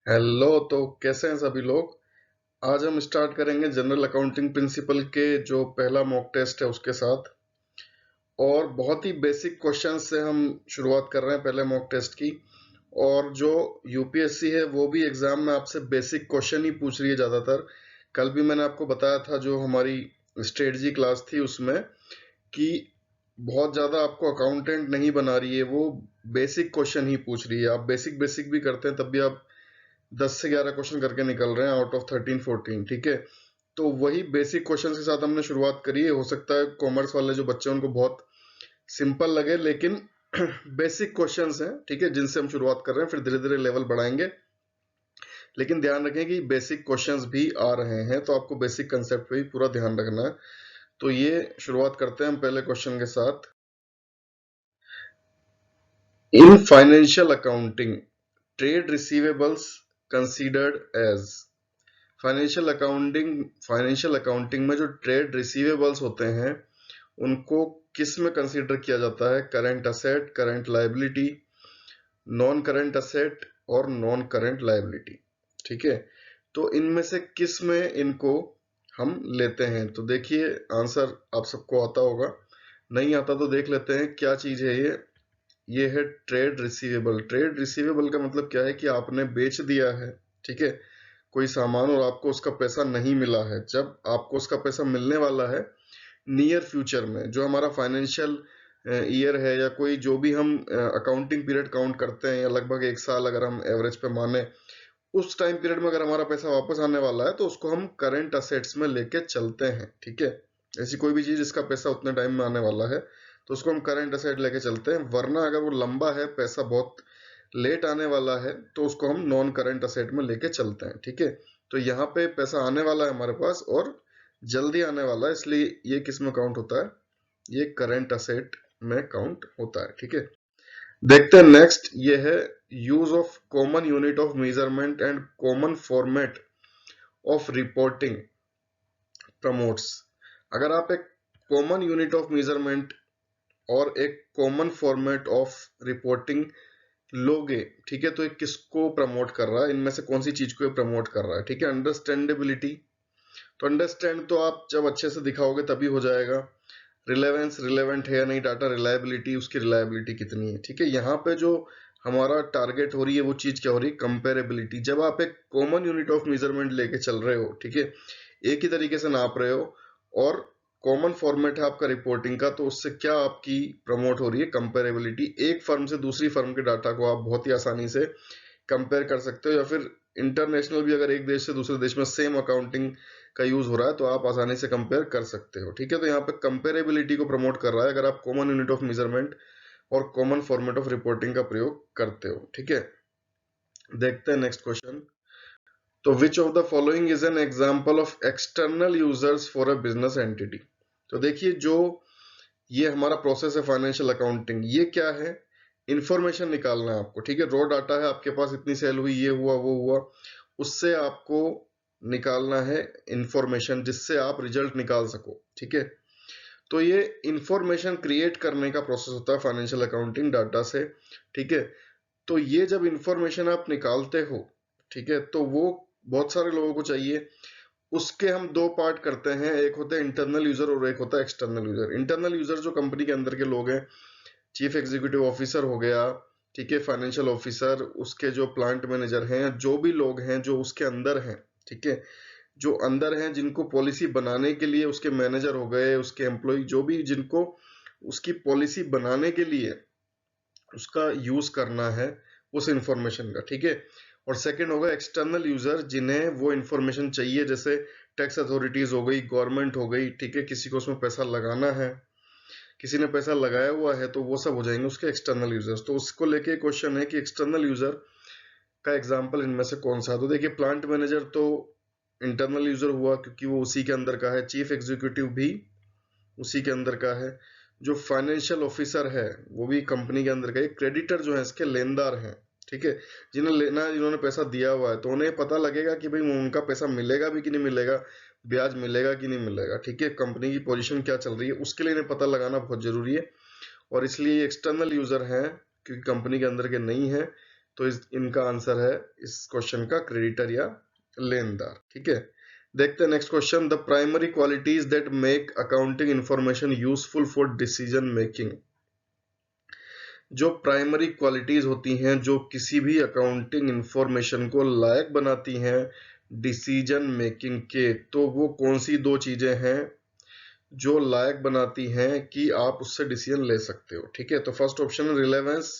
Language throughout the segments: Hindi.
हेलो। तो कैसे हैं सभी लोग। आज हम स्टार्ट करेंगे जनरल अकाउंटिंग प्रिंसिपल के जो पहला मॉक टेस्ट है उसके साथ। और बहुत ही बेसिक क्वेश्चन से हम शुरुआत कर रहे हैं पहले मॉक टेस्ट की। और जो यूपीएससी है वो भी एग्जाम में आपसे बेसिक क्वेश्चन ही पूछ रही है ज्यादातर। कल भी मैंने आपको बताया था जो हमारी स्ट्रेटजी क्लास थी उसमें कि बहुत ज्यादा आपको अकाउंटेंट नहीं बना रही है वो, बेसिक क्वेश्चन ही पूछ रही है। आप बेसिक बेसिक भी करते हैं तब भी आप 10 से 11 क्वेश्चन करके निकल रहे हैं आउट ऑफ 13-14। ठीक है, तो वही बेसिक क्वेश्चन के साथ हमने शुरुआत करी है। हो सकता है कॉमर्स वाले जो बच्चे हैं उनको बहुत सिंपल लगे, लेकिन बेसिक क्वेश्चंस हैं, ठीक है, जिनसे हम शुरुआत कर रहे हैं, फिर धीरे धीरे लेवल बढ़ाएंगे। लेकिन ध्यान रखें कि बेसिक क्वेश्चंस भी आ रहे हैं, तो आपको बेसिक कंसेप्ट पे भी पूरा ध्यान रखना है। तो ये शुरुआत करते हैं हम पहले क्वेश्चन के साथ। In financial accounting, trade receivables considered as. Financial accounting में जो ट्रेड रिसीवेबल्स होते हैं उनको किस में कंसीडर किया जाता है? Current asset, current liability, non current asset और नॉन करंट लायबिलिटी। ठीक है, तो इनमें से किस में इनको हम लेते हैं? तो देखिए आंसर आप सबको आता होगा, नहीं आता तो देख लेते हैं क्या चीज है ये है ट्रेड रिसीवेबल। ट्रेड रिसीवेबल का मतलब क्या है कि आपने बेच दिया है, ठीक है, कोई सामान, और आपको उसका पैसा नहीं मिला है। जब आपको उसका पैसा मिलने वाला है नियर फ्यूचर में, जो हमारा फाइनेंशियल ईयर है या कोई जो भी हम अकाउंटिंग पीरियड काउंट करते हैं, या लगभग 1 साल अगर हम एवरेज पे माने, उस टाइम पीरियड में अगर हमारा पैसा वापस आने वाला है तो उसको हम करंट असेट्स में लेके चलते हैं। ठीक है, ऐसी कोई भी चीज जिसका पैसा उतने टाइम में आने वाला है तो उसको हम करंट असेट लेके चलते हैं। वरना अगर वो लंबा है, पैसा बहुत लेट आने वाला है, तो उसको हम नॉन करंट असेट में लेके चलते हैं। ठीक है, तो यहाँ पे पैसा आने वाला है हमारे पास और जल्दी आने वाला है, इसलिए ये किस में काउंट होता है? ये करंट असेट में काउंट होता है। ठीक है, देखते हैं नेक्स्ट। ये है use of common unit of measurement and common format of reporting promotes. अगर आप एक कॉमन यूनिट ऑफ मेजरमेंट और एक कॉमन फॉर्मेट ऑफ रिपोर्टिंग लोगे, ठीक है, तो ये किसको प्रमोट कर रहा है? इनमें से कौन सी चीज को ये प्रमोट कर रहा है? ठीक है, अंडरस्टैंडेबिलिटी, तो अंडरस्टैंड तो आप जब अच्छे से दिखाओगे तभी हो जाएगा। रिलेवेंस, रिलेवेंट है या नहीं डाटा, रिलायबिलिटी, उसकी रिलायबिलिटी कितनी है। ठीक है, यहाँ पे जो हमारा टारगेट हो रही है वो चीज क्या हो रही है? कंपेरेबिलिटी। जब आप एक कॉमन यूनिट ऑफ मेजरमेंट लेके चल रहे हो, ठीक है, एक ही तरीके से नाप रहे हो, और कॉमन फॉर्मेट है आपका रिपोर्टिंग का, तो उससे क्या आपकी प्रमोट हो रही है? कंपेरेबिलिटी। एक फर्म से दूसरी फर्म के डाटा को आप बहुत ही आसानी से कंपेयर कर सकते हो, या फिर इंटरनेशनल भी अगर एक देश से दूसरे देश में सेम अकाउंटिंग का यूज हो रहा है तो आप आसानी से कंपेयर कर सकते हो। ठीक है, तो यहाँ पे कंपेरेबिलिटी को प्रमोट कर रहा है अगर आप कॉमन यूनिट ऑफ मेजरमेंट और कॉमन फॉर्मेट ऑफ रिपोर्टिंग का प्रयोग करते हो। ठीक है, देखते हैं नेक्स्ट क्वेश्चन। तो which of the following is an example of external users for a business entity? तो देखिए जो ये हमारा प्रोसेस है फाइनेंशियल अकाउंटिंग, ये क्या है? इंफॉर्मेशन निकालना है आपको। ठीक है, रॉ डाटा है आपके पास, इतनी सेल हुई, ये हुआ वो हुआ, उससे आपको निकालना है इंफॉर्मेशन जिससे आप रिजल्ट निकाल सको। ठीक है, तो ये इंफॉर्मेशन क्रिएट करने का प्रोसेस होता है फाइनेंशियल अकाउंटिंग डाटा से। ठीक है, तो ये जब इंफॉर्मेशन आप निकालते हो, ठीक है, तो वो बहुत सारे लोगों को चाहिए। उसके हम दो पार्ट करते हैं, एक होता है इंटरनल यूजर और एक होता है एक्सटर्नल यूजर। इंटरनल यूजर जो कंपनी के अंदर के लोग हैं, चीफ एग्जीक्यूटिव ऑफिसर हो गया, ठीक है, फाइनेंशियल ऑफिसर, उसके जो प्लांट मैनेजर हैं, जो भी लोग हैं जो उसके अंदर हैं, ठीक है, जो अंदर हैं, जिनको पॉलिसी बनाने के लिए, उसके मैनेजर हो गए, उसके एम्प्लॉय, जो भी जिनको उसकी पॉलिसी बनाने के लिए उसका यूज करना है उस इंफॉर्मेशन का। ठीक है, और सेकंड होगा एक्सटर्नल यूजर, जिन्हें वो इंफॉर्मेशन चाहिए, जैसे टैक्स अथॉरिटीज हो गई, गवर्नमेंट हो गई, ठीक है, किसी को उसमें पैसा लगाना है, किसी ने पैसा लगाया हुआ है, तो वो सब हो जाएंगे उसके एक्सटर्नल यूजर्स। तो उसको लेके क्वेश्चन है कि एक्सटर्नल यूजर का एग्जाम्पल इनमें से कौन सा? तो देखिए प्लांट मैनेजर तो इंटरनल यूजर हुआ क्योंकि वो उसी के अंदर का है, चीफ एग्जीक्यूटिव भी उसी के अंदर का है, जो फाइनेंशियल ऑफिसर है वो भी कंपनी के अंदर का है, क्रेडिटर जो है इसके लेनदार हैं, ठीक है, जिन्हें लेना है, जिन्होंने पैसा दिया हुआ है, तो उन्हें पता लगेगा कि भाई उनका पैसा मिलेगा भी कि नहीं मिलेगा, ब्याज मिलेगा कि नहीं मिलेगा। ठीक है, कंपनी की पोजीशन क्या चल रही है उसके लिए इन्हें पता लगाना बहुत जरूरी है, और इसलिए एक्सटर्नल यूजर हैं क्योंकि कंपनी के अंदर के नहीं है। तो इनका आंसर है इस क्वेश्चन का क्रेडिटर या लेनदार। ठीक है, देखते हैं next question. The primary qualities that make accounting information useful for decision making. जो प्राइमरी क्वालिटीज होती हैं जो किसी भी अकाउंटिंग इंफॉर्मेशन को लायक बनाती हैं डिसीजन मेकिंग के, तो वो कौन सी दो चीजें हैं जो लायक बनाती हैं कि आप उससे डिसीजन ले सकते हो। ठीक है, तो first option relevance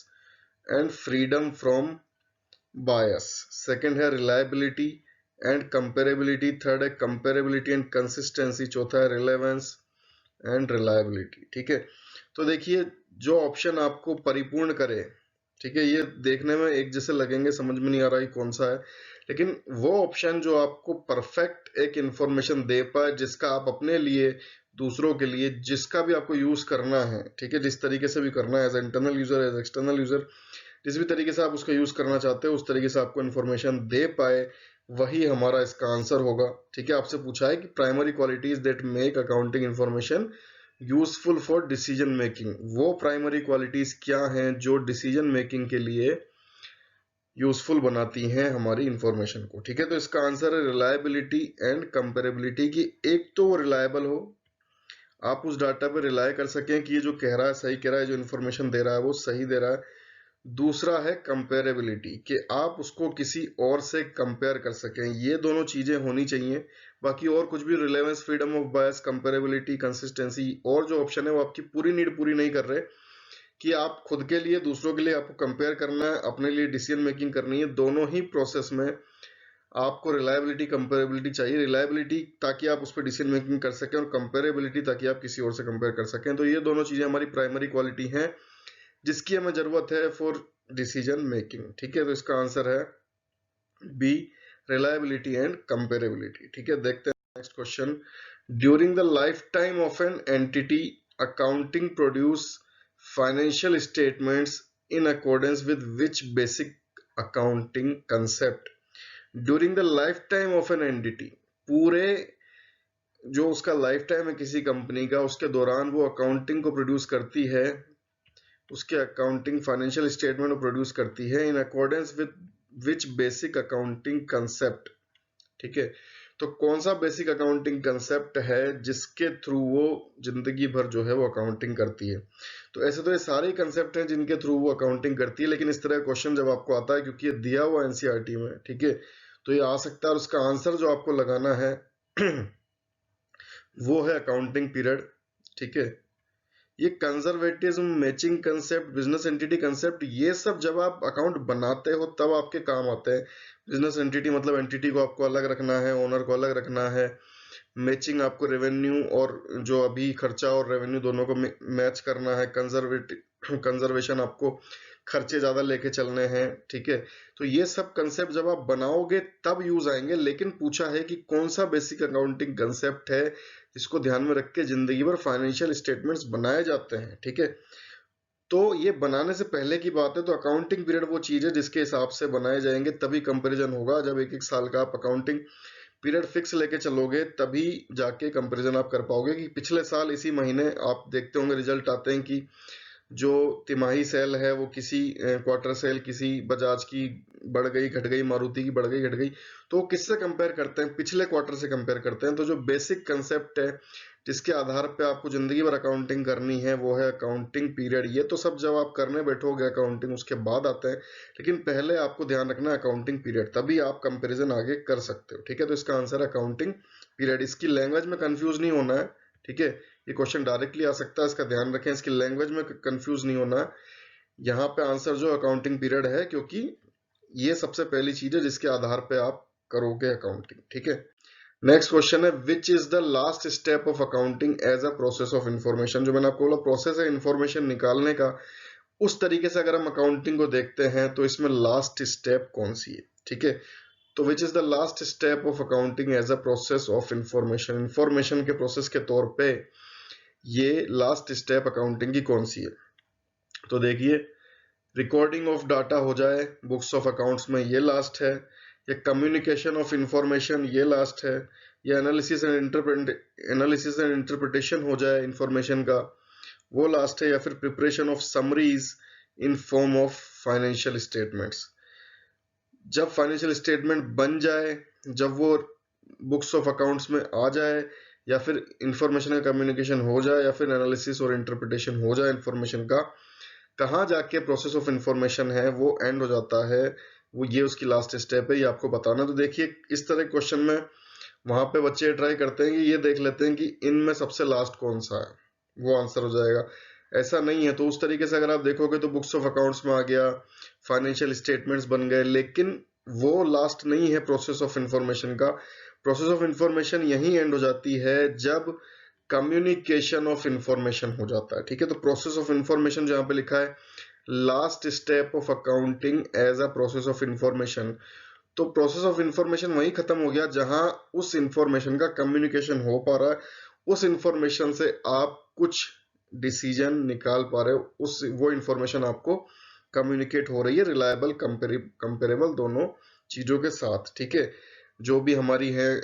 and freedom from bias, second है रिलायबिलिटी एंड कंपेरेबिलिटी, थर्ड है कंपेरेबिलिटी एंड कंसिस्टेंसी, चौथा है रिलेवेंस एंड रिलायबिलिटी। ठीक है, तो देखिए जो ऑप्शन आपको परिपूर्ण करे, ठीक है, ये देखने में एक जैसे लगेंगे, समझ में नहीं आ रहा है कौन सा है, लेकिन वो ऑप्शन जो आपको परफेक्ट एक इंफॉर्मेशन दे पाए जिसका आप अपने लिए, दूसरों के लिए, जिसका भी आपको यूज करना है, ठीक है, जिस तरीके से भी करना है, as internal user as external user, जिस भी तरीके से आप उसका यूज करना चाहते हो उस तरीके से आपको इन्फॉर्मेशन दे पाए, वही हमारा इसका आंसर होगा। ठीक है, आपसे पूछा है कि primary qualities that make accounting information useful for decision making, वो प्राइमरी क्वालिटीज क्या हैं जो डिसीजन मेकिंग के लिए यूजफुल बनाती हैं हमारी इंफॉर्मेशन को। ठीक है, तो इसका आंसर है रिलायबिलिटी एंड कंपेरेबिलिटी, की एक तो वो रिलायबल हो, आप उस डाटा पे रिलाय कर सकें कि ये जो कह रहा है सही कह रहा है, जो इन्फॉर्मेशन दे रहा है वो सही दे रहा है। दूसरा है कंपेरेबिलिटी, कि आप उसको किसी और से कंपेयर कर सकें, ये दोनों चीजें होनी चाहिए। बाकी और कुछ भी, relevance, freedom of bias, comparability, consistency, और जो ऑप्शन है वो आपकी पूरी नीड पूरी नहीं कर रहे कि आप खुद के लिए, दूसरों के लिए आपको कंपेयर करना है, अपने लिए डिसीजन मेकिंग करनी है। दोनों ही प्रोसेस में आपको रिलायबिलिटी, कंपेरेबिलिटी चाहिए। रिलायबिलिटी ताकि आप उस पर डिसीजन मेकिंग कर सकें, और कंपेरेबिलिटी ताकि आप किसी और से कंपेयर कर सकें। तो ये दोनों चीजें हमारी प्राइमरी क्वालिटी हैं जिसकी हमें जरूरत है फॉर डिसीजन मेकिंग। ठीक है, तो इसका आंसर है बी, रिलायबिलिटी एंड कंपेरेबिलिटी। ठीक है, देखते हैं next question. During the life time of an entity accounting produce financial statements in accordance with which basic accounting concept. During the life time of an entity, पूरे जो उसका लाइफ टाइम है किसी कंपनी का, उसके दौरान वो अकाउंटिंग को प्रोड्यूस करती है, उसके अकाउंटिंग फाइनेंशियल स्टेटमेंट प्रोड्यूस करती है in accordance with which basic accounting concept. ठीक है, तो कौन सा बेसिक अकाउंटिंग कंसेप्ट है जिसके थ्रू वो जिंदगी भर जो है वो अकाउंटिंग करती है। तो ऐसे तो ये सारे कंसेप्ट हैं जिनके थ्रू वो अकाउंटिंग करती है, लेकिन इस तरह का क्वेश्चन जब आपको आता है, क्योंकि ये दिया हुआ एनसीईआरटी में, ठीक है, तो ये आ सकता है, और उसका आंसर जो आपको लगाना है वो है अकाउंटिंग पीरियड। ठीक है, ये conservatism, matching concept, business entity concept, ये सब जब आप अकाउंट बनाते हो तब आपके काम आते हैं। बिजनेस एंटिटी मतलब एंटिटी को आपको अलग रखना है, ओनर को अलग रखना है। मैचिंग आपको रेवेन्यू और जो अभी खर्चा और रेवेन्यू दोनों को मैच करना है। कंजर्वेशन आपको खर्चे ज्यादा लेके चलने हैं। ठीक है, तो ये सब कंसेप्ट जब आप बनाओगे तब यूज आएंगे, लेकिन पूछा है कि कौन सा बेसिक अकाउंटिंग कंसेप्ट है इसको ध्यान में रख के जिंदगी भर फाइनेंशियल स्टेटमेंट्स बनाए जाते हैं। ठीक है, तो ये बनाने से पहले की बात है, तो अकाउंटिंग पीरियड वो चीज है जिसके हिसाब से बनाए जाएंगे, तभी कंपैरिजन होगा। जब एक एक साल का आप अकाउंटिंग पीरियड फिक्स लेके चलोगे तभी जाके कंपैरिजन आप कर पाओगे कि पिछले साल इसी महीने आप देखते होंगे रिजल्ट आते हैं कि जो तिमाही सेल है वो किसी क्वार्टर सेल किसी बजाज की बढ़ गई घट गई, मारुति की बढ़ गई घट गई, तो किससे कंपेयर करते हैं, पिछले क्वार्टर से कंपेयर करते हैं। तो जो बेसिक कंसेप्ट है जिसके आधार पे आपको जिंदगी भर अकाउंटिंग करनी है वो है अकाउंटिंग पीरियड। ये तो सब जब आप करने बैठोगे अकाउंटिंग उसके बाद आते हैं, लेकिन पहले आपको ध्यान रखना है अकाउंटिंग पीरियड, तभी आप कंपेरिजन आगे कर सकते हो। ठीक है, तो इसका आंसर है अकाउंटिंग पीरियड। इसकी लैंग्वेज में कंफ्यूज नहीं होना है। ठीक है, ये क्वेश्चन डायरेक्टली आ सकता है, इसका ध्यान रखें, इसकी लैंग्वेज में कंफ्यूज नहीं होना है। यहाँ पे आंसर जो अकाउंटिंग पीरियड है, क्योंकि ये सबसे पहली चीज है जिसके आधार पे आप करोगे अकाउंटिंग। ठीक है, नेक्स्ट क्वेश्चन है which is the last step of accounting as a process of information. जो मैंने आपको बोला प्रोसेस है इंफॉर्मेशन निकालने का, उस तरीके से अगर हम अकाउंटिंग को देखते हैं तो इसमें लास्ट स्टेप कौन सी है। ठीक है, तो which is the last step of accounting as a process of information, information के प्रोसेस के तौर पे ये लास्ट स्टेप अकाउंटिंग की कौन सी है। तो देखिए, रिकॉर्डिंग ऑफ डाटा हो जाए बुक्स ऑफ अकाउंट्स में, ये लास्ट है, या कम्युनिकेशन ऑफ इंफॉर्मेशन ये लास्ट है, या एनालिसिस एंड इंटरप्रिटेशन हो जाए इंफॉर्मेशन का, वो लास्ट है, या फिर preparation of summaries in form of financial statements, जब फाइनेंशियल स्टेटमेंट बन जाए, जब वो बुक्स ऑफ अकाउंट्स में आ जाए, या फिर इंफॉर्मेशन का कम्युनिकेशन हो जाए, या फिर एनालिसिस और इंटरप्रिटेशन हो जाए इंफॉर्मेशन का, कहाँ जाके प्रोसेस ऑफ इंफॉर्मेशन है वो एंड हो जाता है, वो ये उसकी लास्ट स्टेप है, ये आपको बताना। तो देखिए इस तरह क्वेश्चन में वहां पे बच्चे ट्राई करते हैं कि ये देख लेते हैं कि इनमें सबसे लास्ट कौन सा है, वो आंसर हो जाएगा। ऐसा नहीं है। तो उस तरीके से अगर आप देखोगे तो बुक्स ऑफ अकाउंट्स में आ गया, फाइनेंशियल स्टेटमेंट्स बन गए, लेकिन वो लास्ट नहीं है प्रोसेस ऑफ इंफॉर्मेशन का। प्रोसेस ऑफ इंफॉर्मेशन यही एंड हो जाती है जब कम्युनिकेशन ऑफ इंफॉर्मेशन हो जाता है। ठीक है, तो प्रोसेस ऑफ इंफॉर्मेशन जो यहाँ पे लिखा है, last step of accounting as a process of information, तो प्रोसेस ऑफ इंफॉर्मेशन वही खत्म हो गया जहां उस इंफॉर्मेशन का कम्युनिकेशन हो पा रहा है, उस इंफॉर्मेशन से आप कुछ डिसीजन निकाल पा रहे हो, उस वो इंफॉर्मेशन आपको कम्युनिकेट हो रही है रिलायबल कंपेरेबल दोनों चीजों के साथ। ठीक है, जो भी हमारी है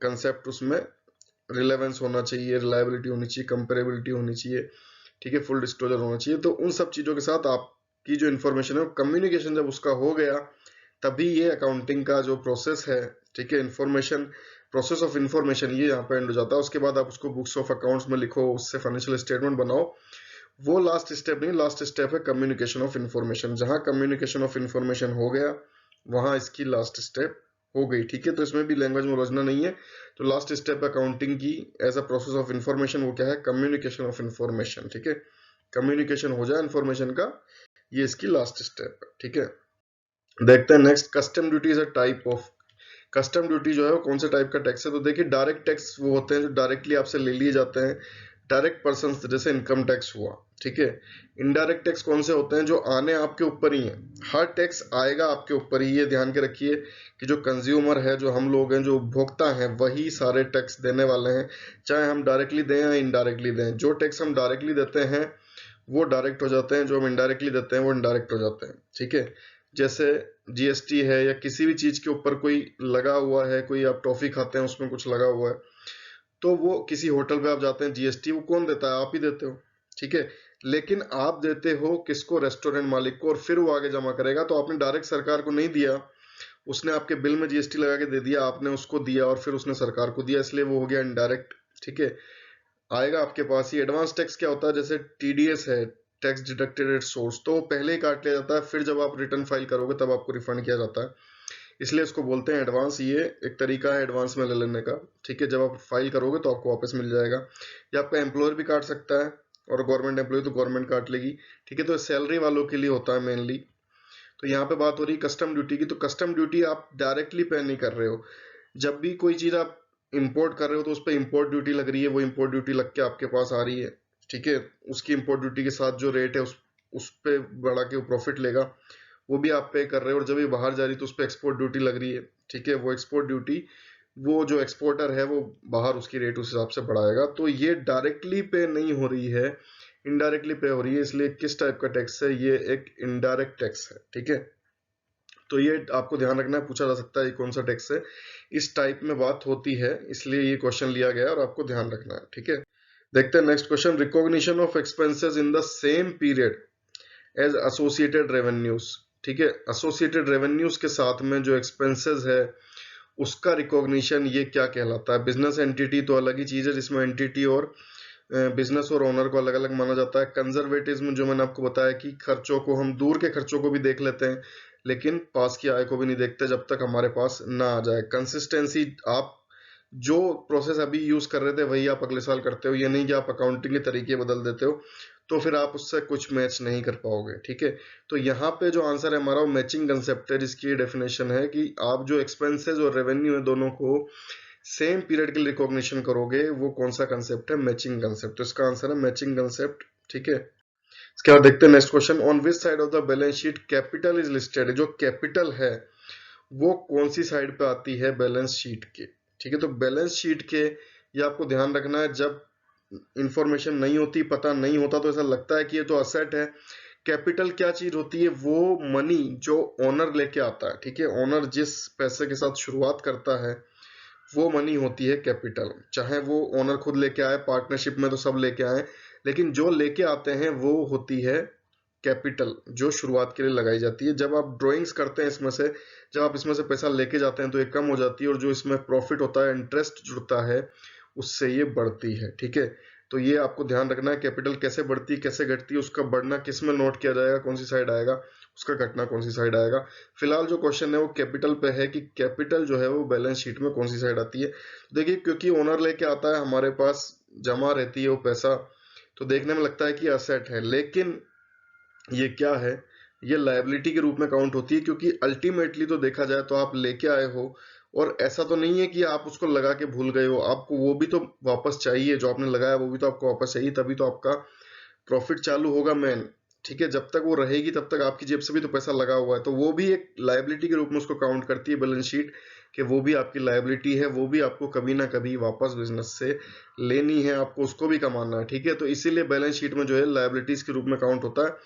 कंसेप्ट, उसमें रिलेवेंस होना चाहिए, रिलायबिलिटी होनी चाहिए, कंपेरेबिलिटी होनी चाहिए, ठीक है, फुल डिस्क्लोजर होना चाहिए। तो उन सब चीजों के साथ आपकी जो इन्फॉर्मेशन है, कम्युनिकेशन जब उसका हो गया, तभी ये अकाउंटिंग का जो प्रोसेस है, ठीक है, इंफॉर्मेशन, प्रोसेस ऑफ इंफॉर्मेशन, ये यहाँ पे एंड हो जाता है। उसके बाद आप उसको बुक्स ऑफ अकाउंट्स में लिखो, उससे फाइनेंशियल स्टेटमेंट बनाओ, वो लास्ट स्टेप नहीं, लास्ट स्टेप है कम्युनिकेशन ऑफ इंफॉर्मेशन। जहां कम्युनिकेशन ऑफ इंफॉर्मेशन हो गया, वहां इसकी लास्ट स्टेप हो गई। ठीक है, तो इसमें भी लैंग्वेज में उलझना नहीं है। तो लास्ट स्टेप अकाउंटिंग की as a process of information, वो क्या है, कम्युनिकेशन ऑफ इंफॉर्मेशन। ठीक है, कम्युनिकेशन हो जाए इंफॉर्मेशन का, ये इसकी लास्ट स्टेप है। ठीक है, देखते हैं next, custom duty is a type of, custom duty जो है वो कौन से टाइप का टैक्स है। तो देखिए डायरेक्ट टैक्स वो होते हैं जो डायरेक्टली आपसे ले लिए जाते हैं, डायरेक्ट पर्सन, जैसे इनकम टैक्स हुआ। ठीक है, इनडायरेक्ट टैक्स कौन से होते हैं, जो आने आपके ऊपर ही है, हर टैक्स आएगा आपके ऊपर ही। ये ध्यान के रखिए कि जो कंज्यूमर है, जो हम लोग हैं, जो उपभोक्ता हैं, वही सारे टैक्स देने वाले हैं, चाहे हम डायरेक्टली दें या इनडायरेक्टली दें। जो टैक्स हम डायरेक्टली देते हैं वो डायरेक्ट हो जाते हैं, जो हम इनडायरेक्टली देते हैं वो इनडायरेक्ट हो जाते हैं। ठीक है, जैसे जीएसटी है, या किसी भी चीज के ऊपर कोई लगा हुआ है, कोई आप टॉफी खाते हैं उसमें कुछ लगा हुआ है, तो वो किसी होटल पे आप जाते हैं, जीएसटी वो कौन देता है, आप ही देते हो। ठीक है, लेकिन आप देते हो किसको, रेस्टोरेंट मालिक को, और फिर वो आगे जमा करेगा। तो आपने डायरेक्ट सरकार को नहीं दिया, उसने आपके बिल में जीएसटी लगा के दे दिया, आपने उसको दिया और फिर उसने सरकार को दिया, इसलिए वो हो गया इनडायरेक्ट। ठीक है, आएगा आपके पास ही। एडवांस टैक्स क्या होता है, जैसे टीडीएस है, टैक्स डिडक्टेड एट सोर्स, तो पहले ही काट लिया जाता है, फिर जब आप रिटर्न फाइल करोगे तब आपको रिफंड किया जाता है, इसलिए इसको बोलते हैं एडवांस। ये एक तरीका है एडवांस में ले लेने का। ठीक है, जब आप फाइल करोगे तो आपको वापस मिल जाएगा। या आपका एम्प्लॉयर भी काट सकता है, और गवर्नमेंट एम्प्लॉय तो गवर्नमेंट काट लेगी। ठीक है, तो सैलरी वालों के लिए होता है मेनली। तो यहाँ पे बात हो रही है कस्टम ड्यूटी की, तो कस्टम ड्यूटी आप डायरेक्टली पे नहीं कर रहे हो। जब भी कोई चीज आप इंपोर्ट कर रहे हो तो उस पर इंपोर्ट ड्यूटी लग रही है, वो इंपोर्ट ड्यूटी लग के आपके पास आ रही है। ठीक है, उसकी इंपोर्ट ड्यूटी के साथ जो रेट है उस पे बढ़ा के वो प्रॉफिट लेगा, वो भी आप पे कर रहे हो। और जब ये बाहर जा रही है तो उस पर एक्सपोर्ट ड्यूटी लग रही है। ठीक है, वो एक्सपोर्ट ड्यूटी, वो जो एक्सपोर्टर है वो बाहर उसकी रेट उस हिसाब से बढ़ाएगा। तो ये डायरेक्टली पे नहीं हो रही है, इनडायरेक्टली पे हो रही है। इसलिए किस टाइप का टैक्स है, ये एक इनडायरेक्ट टैक्स है। ठीक है, तो ये आपको ध्यान रखना है, पूछा जा सकता है ये कौन सा टैक्स है, इस टाइप में बात होती है, इसलिए ये क्वेश्चन लिया गया और आपको ध्यान रखना है। ठीक है, देखते हैं next question, recognition of expenses in the same period as associated revenues. ठीक है, एसोसिएटेड रेवेन्यूज के साथ में जो एक्सपेंसेस है उसका रिकॉग्निशन, ये क्या कहलाता है। बिजनेस एंटिटी तो अलग ही चीज है, जिसमें एंटिटी और बिजनेस और ओनर को अलग अलग माना जाता है। कंजर्वेटिज्म जो मैंने आपको बताया कि खर्चों को, हम दूर के खर्चों को भी देख लेते हैं लेकिन पास की आय को भी नहीं देखते जब तक हमारे पास ना आ जाए। कंसिस्टेंसी, आप जो प्रोसेस अभी यूज कर रहे थे वही आप अगले साल करते हो, ये नहीं कि आप अकाउंटिंग के तरीके बदल देते हो, तो फिर आप उससे कुछ मैच नहीं कर पाओगे। ठीक है, तो यहाँ पे जो आंसर है हमारा वो मैचिंग कंसेप्ट है, जिसकी डेफिनेशन है कि आप जो एक्सपेंसेस और रेवेन्यू है दोनों को सेम पीरियड के लिए रिकॉग्निशन करोगे, वो कौन सा कंसेप्ट है, मैचिंग कंसेप्ट। तो इसका आंसर है मैचिंग कंसेप्ट। ठीक है, इसके बाद देखते हैं next question, on which side of the balance sheet capital is listed. जो कैपिटल है वो कौन सी साइड पे आती है बैलेंस शीट के। ठीक है, तो बैलेंस शीट के, ये आपको ध्यान रखना है, जब इंफॉर्मेशन नहीं होती, पता नहीं होता, तो ऐसा लगता है कि ये तो असेट है। कैपिटल क्या चीज होती है, वो मनी जो ओनर लेके आता है। ठीक है, ओनर जिस पैसे के साथ शुरुआत करता है वो मनी होती है कैपिटल। चाहे वो ओनर खुद लेके आए, पार्टनरशिप में तो सब लेके आए, लेकिन जो लेके आते हैं वो होती है कैपिटल जो शुरुआत के लिए लगाई जाती है। जब आप ड्राइंग्स करते हैं इसमें से, जब आप इसमें से पैसा लेके जाते हैं तो ये कम हो जाती है, और जो इसमें प्रॉफिट होता है, इंटरेस्ट जुड़ता है, उससे ये बढ़ती है। ठीक है, तो ये आपको ध्यान रखना है, कैपिटल कैसे बढ़ती है कैसे घटती है, उसका बढ़ना किस में नोट किया जाएगा, कौन सी साइड आएगा, उसका घटना कौन सी साइड आएगा। फिलहाल जो क्वेश्चन है वो कैपिटल पे है कि कैपिटल जो है वो बैलेंस शीट में कौन सी साइड आती है। देखिए, क्योंकि ओनर लेके आता है, हमारे पास जमा रहती है वो पैसा, तो देखने में लगता है कि असेट है, लेकिन ये क्या है, ये लायबिलिटी के रूप में काउंट होती है, क्योंकि अल्टीमेटली तो देखा जाए तो आप लेके आए हो, और ऐसा तो नहीं है कि आप उसको लगा के भूल गए हो, आपको वो भी तो वापस चाहिए, जो आपने लगाया वो भी तो आपको वापस चाहिए, तभी तो आपका प्रॉफिट चालू होगा मेन। ठीक है, जब तक वो रहेगी तब तक आपकी जेब से भी तो पैसा लगा हुआ है, तो वो भी एक लायबिलिटी के रूप में उसको काउंट करती है बैलेंस शीट, कि वो भी आपकी लायबिलिटी है, वो भी आपको कभी ना कभी वापस बिजनेस से लेनी है, आपको उसको भी कमाना है। ठीक है, तो इसीलिए बैलेंस शीट में जो है लायबिलिटीज के रूप में काउंट होता है,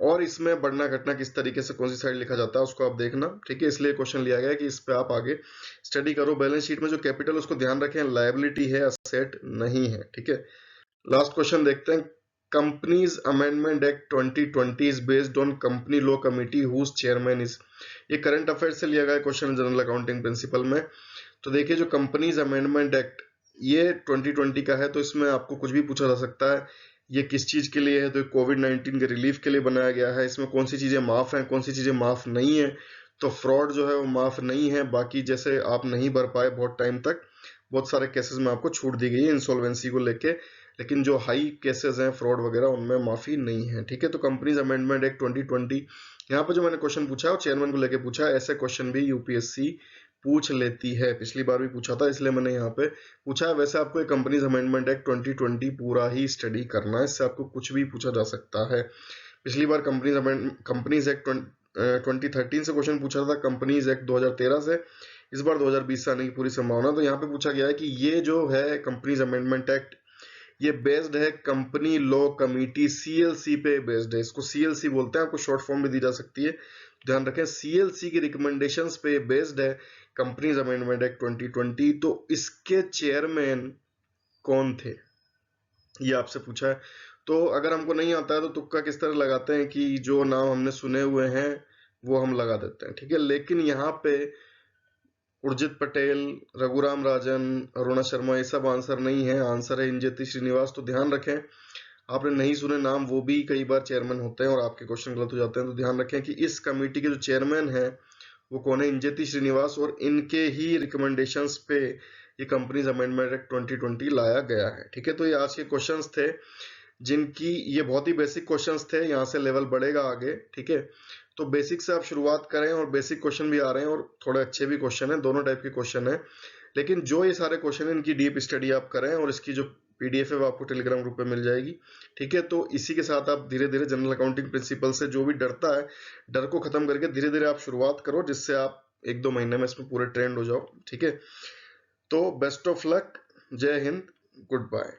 और इसमें बढ़ना घटना किस तरीके से कौन सी साइड लिखा जाता है उसको आप देखना। ठीक है, इसलिए क्वेश्चन लिया गया है कि इस पे आप आगे स्टडी करो। बैलेंस शीट में जो कैपिटल उसको ध्यान रखें, लायबिलिटी है, असेट नहीं है। ठीक है, लास्ट क्वेश्चन देखते हैं। Companies amendment act 2020 is based on company law committee whose chairman is. ये करंट अफेयर से लिया गया क्वेश्चन, जनरल अकाउंटिंग प्रिंसिपल में। तो देखिए, जो कंपनीज अमेंडमेंट एक्ट ये 2020 का है, तो इसमें आपको कुछ भी पूछा जा सकता है। ये किस चीज के लिए है, तो कोविड-19 के रिलीफ के लिए बनाया गया है। इसमें कौन सी चीजें माफ हैं, कौन सी चीजें माफ नहीं है, तो फ्रॉड जो है वो माफ नहीं है। बाकी जैसे आप नहीं भर पाए बहुत टाइम तक, बहुत सारे केसेस में आपको छूट दी गई है इंसॉल्वेंसी को लेके, लेकिन जो हाई केसेस हैं फ्रॉड वगैरह, उनमें माफी नहीं है। ठीक है, तो कंपनीज अमेंडमेंट एक्ट 2020, यहाँ पर जो मैंने क्वेश्चन पूछा है वो चेयरमैन को लेके पूछा है। ऐसे क्वेश्चन भी यूपीएससी पूछ लेती है, पिछली बार भी पूछा था, इसलिए मैंने यहाँ पे पूछा है। वैसे आपको एक कंपनीज अमेंडमेंट एक्ट 2020 पूरा ही स्टडी करना है, इससे आपको कुछ भी पूछा जा सकता है। पिछली बार कंपनीज एक्ट 2013 से क्वेश्चन पूछा था, कंपनीज एक्ट 2013 से, इस बार 2020 से आने की पूरी संभावना। तो यहाँ पे पूछा गया है कि ये जो है कंपनीज अमेंडमेंट एक्ट, ये बेस्ड है कंपनी लॉ कमिटी सीएलसी पे बेस्ड है। इसको सीएलसी बोलते हैं, आपको शॉर्ट फॉर्म भी दी जा सकती है, ध्यान रखें। सीएलसी की रिकमेंडेशंस पे बेस्ड है कंपनीज अमेंडमेंट एक्ट 2020। तो इसके चेयरमैन कौन थे, ये आपसे पूछा है। तो अगर हमको नहीं आता है तो तुक्का किस तरह लगाते हैं कि जो नाम हमने सुने हुए हैं वो हम लगा देते हैं। ठीक है, लेकिन यहाँ पे उर्जित पटेल, रघुराम राजन, अरुणा शर्मा, ये सब आंसर नहीं है, आंसर है इंजेति श्रीनिवास। तो ध्यान रखें, आपने नहीं सुने नाम, वो भी कई बार चेयरमैन होते हैं और आपके क्वेश्चन गलत हो जाते हैं। तो ध्यान रखें कि इस कमेटी के जो चेयरमैन है वो कौन है, इंजेति श्रीनिवास, और इनके ही रिकमेंडेशंस पे ये कंपनीज अमेंडमेंट एक्ट 2020 लाया गया है। ठीक है, तो ये आज के क्वेश्चंस थे, जिनकी ये बहुत ही बेसिक क्वेश्चंस थे, यहाँ से लेवल बढ़ेगा आगे। ठीक है, तो बेसिक से आप शुरुआत करें, और बेसिक क्वेश्चन भी आ रहे हैं और थोड़े अच्छे भी क्वेश्चन हैं, दोनों टाइप के क्वेश्चन हैं। लेकिन जो ये सारे क्वेश्चन हैं इनकी डीप स्टडी आप करें, और इसकी जो पीडीएफ है वो आपको टेलीग्राम ग्रुप पे मिल जाएगी। ठीक है, तो इसी के साथ आप धीरे धीरे जनरल अकाउंटिंग प्रिंसिपल से जो भी डरता है, डर को खत्म करके धीरे धीरे आप शुरुआत करो, जिससे आप 1-2 महीने में इसमें पूरे ट्रेंड हो जाओ। ठीक है, तो बेस्ट ऑफ लक, जय हिंद, गुड बाय।